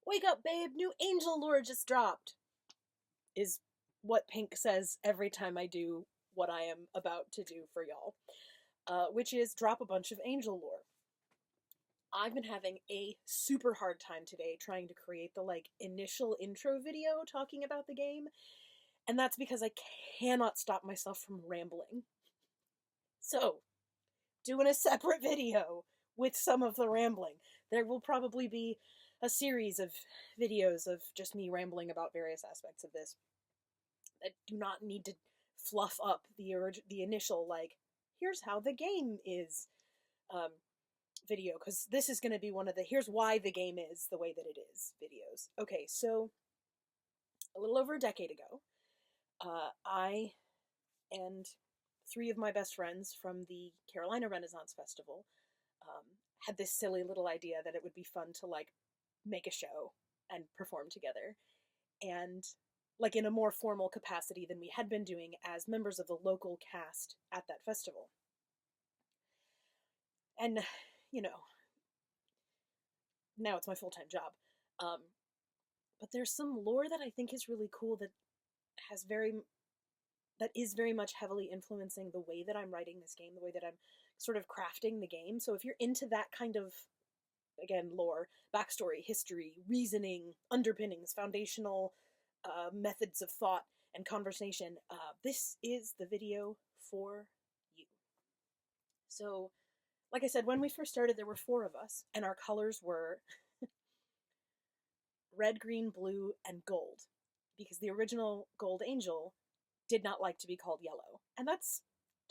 Wake up, babe, new angel lore just dropped, is what Pink says every time I do what I am about to do for y'all, which is drop a bunch of angel lore. I've been having a super hard time today trying to create the, initial intro video talking about the game, and that's because I cannot stop myself from rambling. So, doing a separate video with some of the rambling. There will probably be a series of videos of just me rambling about various aspects of this that do not need to fluff up the initial, here's how the game is video, because this is going to be one of the here's why the game is the way that it is videos. Okay, so a little over a decade ago, I and three of my best friends from the Carolina Renaissance Festival had this silly little idea that it would be fun to make a show and perform together, and in a more formal capacity than we had been doing as members of the local cast at that festival. And now it's my full-time job. But there's some lore that I think is really cool that is very much heavily influencing the way that I'm writing this game, the way that I'm sort of crafting the game. So if you're into that kind of, again, lore, backstory, history, reasoning, underpinnings, foundational methods of thought and conversation, this is the video for you. So, like I said, when we first started, there were 4 of us, and our colors were red, green, blue, and gold, because the original Gold Angel did not like to be called yellow. And that's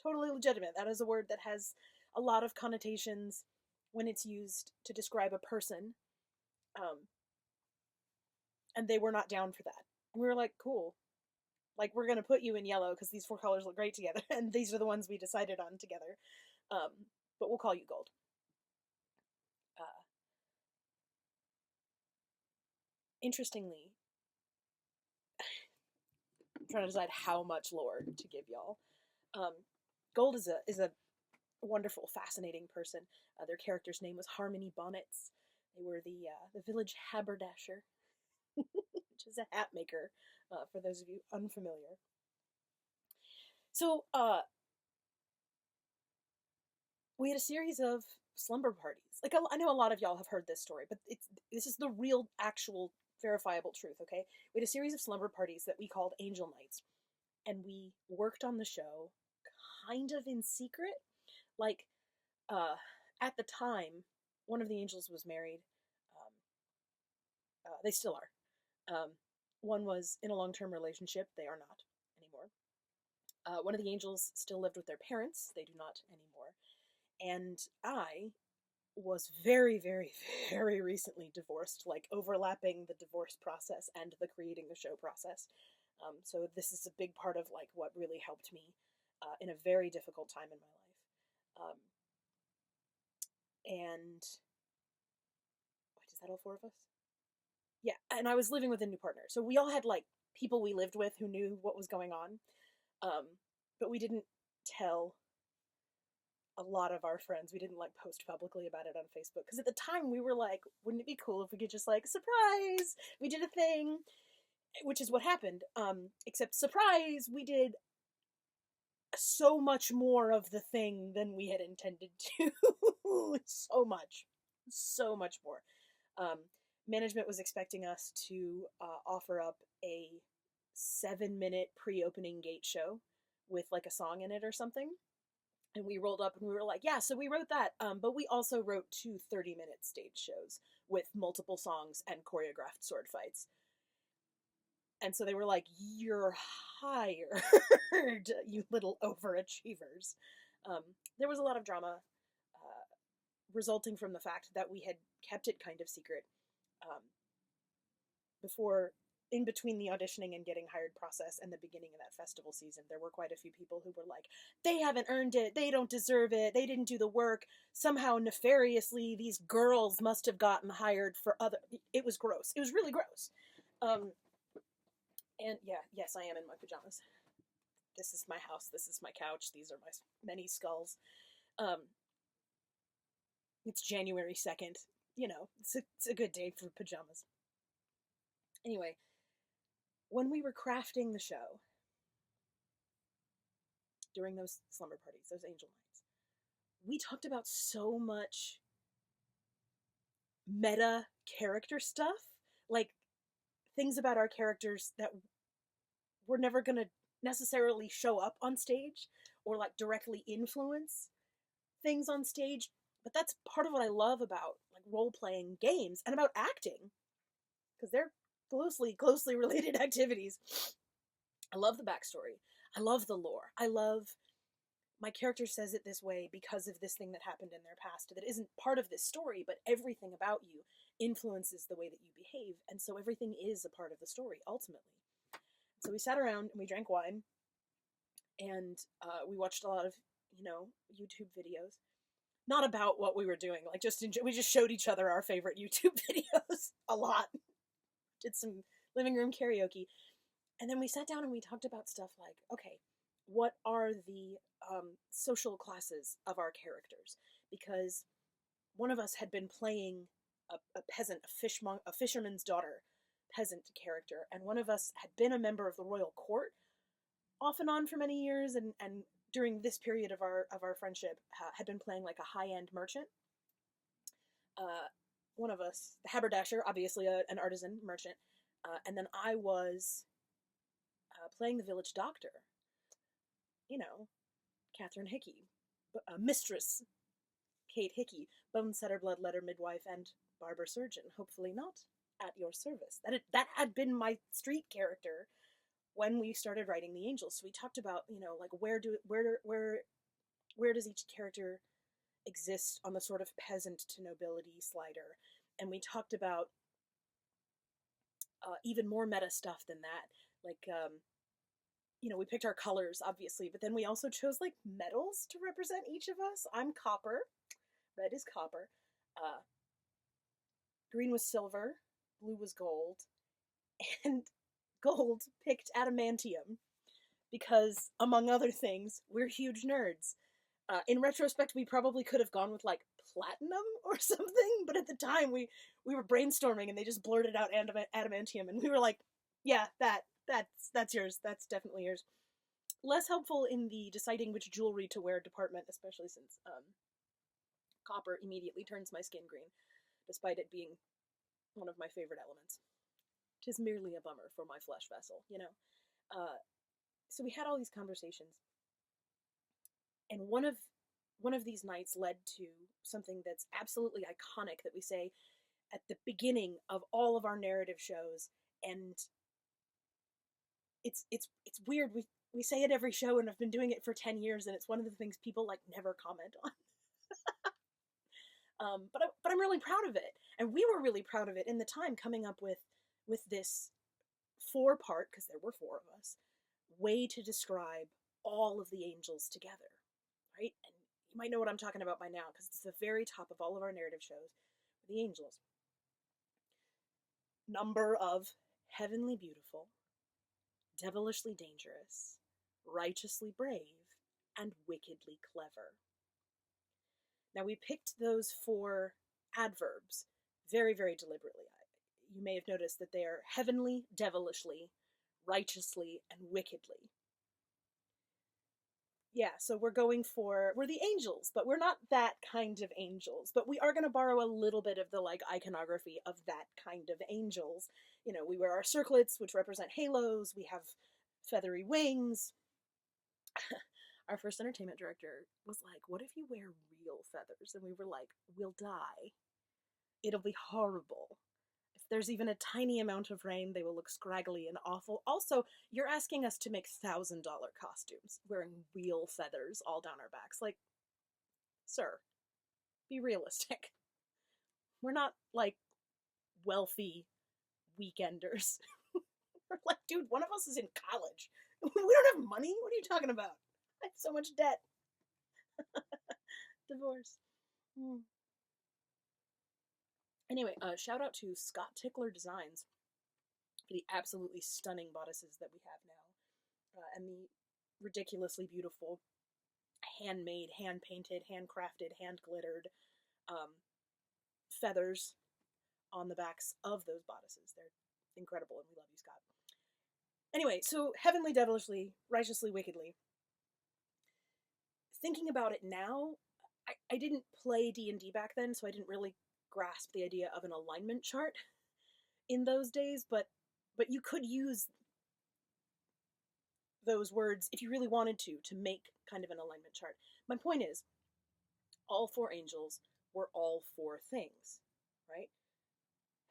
totally legitimate. That is a word that has a lot of connotations when it's used to describe a person. And they were not down for that. And we were like, cool. We're going to put you in yellow because these 4 colors look great together. And these are the ones we decided on together. But we'll call you gold. Interestingly, I'm trying to decide how much lore to give y'all. Gold is a wonderful, fascinating person. Their character's name was Harmony Bonnets. They were the village haberdasher, which is a hat maker, for those of you unfamiliar. So, we had a series of slumber parties. I know a lot of y'all have heard this story, but this is the real, actual, verifiable truth, okay? We had a series of slumber parties that we called Angel Nights, and we worked on the show kind of in secret. At the time, one of the angels was married. They still are. One was in a long-term relationship. They are not anymore. One of the angels still lived with their parents. They do not anymore. And I was very, very, very recently divorced, overlapping the divorce process and the creating the show process. So this is a big part of what really helped me in a very difficult time in my life. And wait, is that all 4 of us? Yeah, and I was living with a new partner, so we all had people we lived with who knew what was going on, but we didn't tell a lot of our friends. We didn't post publicly about it on Facebook, because at the time we were wouldn't it be cool if we could just surprise, we did a thing, which is what happened. Except surprise, we did so much more of the thing than we had intended to. so much more. Management was expecting us to offer up a 7-minute pre-opening gate show with a song in it or something. And we rolled up and we were like, yeah, so we wrote that. But we also wrote 2 30-minute stage shows with multiple songs and choreographed sword fights. And so they were like, you're hired, you little overachievers. There was a lot of drama resulting from the fact that we had kept it kind of secret. In between the auditioning and getting hired process and the beginning of that festival season, there were quite a few people who were like, they haven't earned it, they don't deserve it, they didn't do the work, somehow nefariously these girls must have gotten hired for other... It was gross. It was really gross. And yeah, yes, I am in my pajamas. This is my house, this is my couch, these are my many skulls. It's January 2nd. It's a good day for pajamas. Anyway, when we were crafting the show, during those slumber parties, those angel nights, we talked about so much meta character stuff, like things about our characters that were never going to necessarily show up on stage or like directly influence things on stage. But that's part of what I love about like role-playing games and about acting, because they're closely related activities. I love the backstory. I love the lore. I love my character says it this way because of this thing that happened in their past that isn't part of this story, but everything about you influences the way that you behave, and so everything is a part of the story ultimately. So we sat around and we drank wine, and we watched a lot of, YouTube videos. Not about what we were doing, like we just showed each other our favorite YouTube videos a lot. Did some living room karaoke, and then we sat down and we talked about stuff like, okay, what are the social classes of our characters? Because one of us had been playing a peasant, a fisherman's daughter peasant character, and one of us had been a member of the royal court off and on for many years, and during this period of our friendship had been playing like a high-end merchant. One of us, the haberdasher, obviously an artisan merchant, and then I was playing the village doctor. Catherine Hickey, Mistress Kate Hickey, bone setter, bloodletter, midwife, and barber surgeon. Hopefully not at your service. That had been my street character when we started writing the Angels. So we talked about, like where does each character exist on the sort of peasant to nobility slider, and we talked about even more meta stuff than that, like we picked our colors, obviously, but then we also chose like metals to represent each of us. I'm copper, red is copper, green was silver, blue was gold, and gold picked adamantium because, among other things, we're huge nerds. In retrospect, we probably could have gone with like platinum or something, but at the time we were brainstorming and they just blurted out adamantium, and we were like, yeah, that's yours. That's definitely yours. Less helpful in the deciding which jewelry to wear department, especially since copper immediately turns my skin green, despite it being one of my favorite elements. 'Tis merely a bummer for my flesh vessel, So we had all these conversations, and one of these nights led to something that's absolutely iconic that we say at the beginning of all of our narrative shows, and it's weird. We say it every show, and I've been doing it for 10 years, and it's one of the things people like never comment on. But I'm really proud of it, and we were really proud of it in the time, coming up with this 4-part, because there were 4 of us, way to describe all of the angels together, right? And you might know what I'm talking about by now, because it's the very top of all of our narrative shows, the angels. Number of heavenly beautiful, devilishly dangerous, righteously brave, and wickedly clever. Now, we picked those 4 adverbs very, very deliberately. You may have noticed that they are heavenly, devilishly, righteously, and wickedly. Yeah, so we're the angels, but we're not that kind of angels. But we are going to borrow a little bit of the like iconography of that kind of angels. We wear our circlets, which represent halos. We have feathery wings. Our first entertainment director was like, what if you wear real feathers? And we were like, we'll die. It'll be horrible. If there's even a tiny amount of rain, they will look scraggly and awful. Also, you're asking us to make $1,000 costumes wearing real feathers all down our backs. Like, sir, be realistic. We're not, like, wealthy weekenders. We're like, dude, one of us is in college. We don't have money? What are you talking about? I have so much debt. Divorce. Anyway, shout out to Scott Tickler Designs for the absolutely stunning bodices that we have now, and the ridiculously beautiful handmade, hand-painted, handcrafted, hand-glittered feathers on the backs of those bodices. They're incredible, and we love you, Scott. Anyway, so heavenly, devilishly, righteously, wickedly. Thinking about it now, I didn't play D&D back then, so I didn't really grasp the idea of an alignment chart in those days, but you could use those words if you really wanted to make kind of an alignment chart. My point is, all four angels were all four things, right?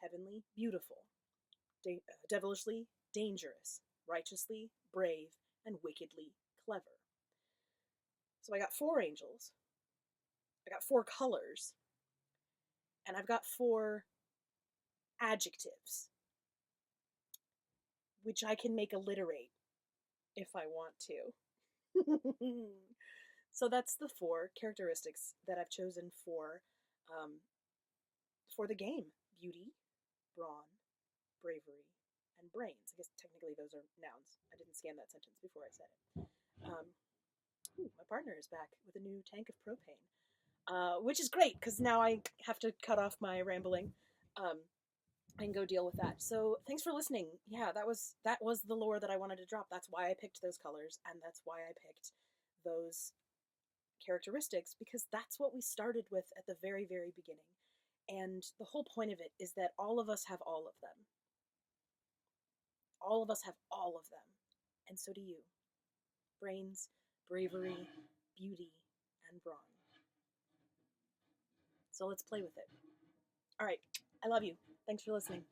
Heavenly, beautiful, devilishly, dangerous, righteously, brave, and wickedly, clever. So I got four angels, I got four colors, and I've got four adjectives, which I can make alliterate if I want to. So that's the four characteristics that I've chosen for the game: beauty, brawn, bravery, and brains. I guess technically those are nouns. I didn't scan that sentence before I said it. My partner is back with a new tank of propane, which is great because now I have to cut off my rambling and go deal with that. So thanks for listening. Yeah, that was the lore that I wanted to drop. That's why I picked those colors, and that's why I picked those characteristics, because that's what we started with at the very, very beginning. And the whole point of it is that all of us have all of them. All of us have all of them. And so do you. Brains, bravery, beauty, and brawn. So let's play with it. All right. I love you. Thanks for listening.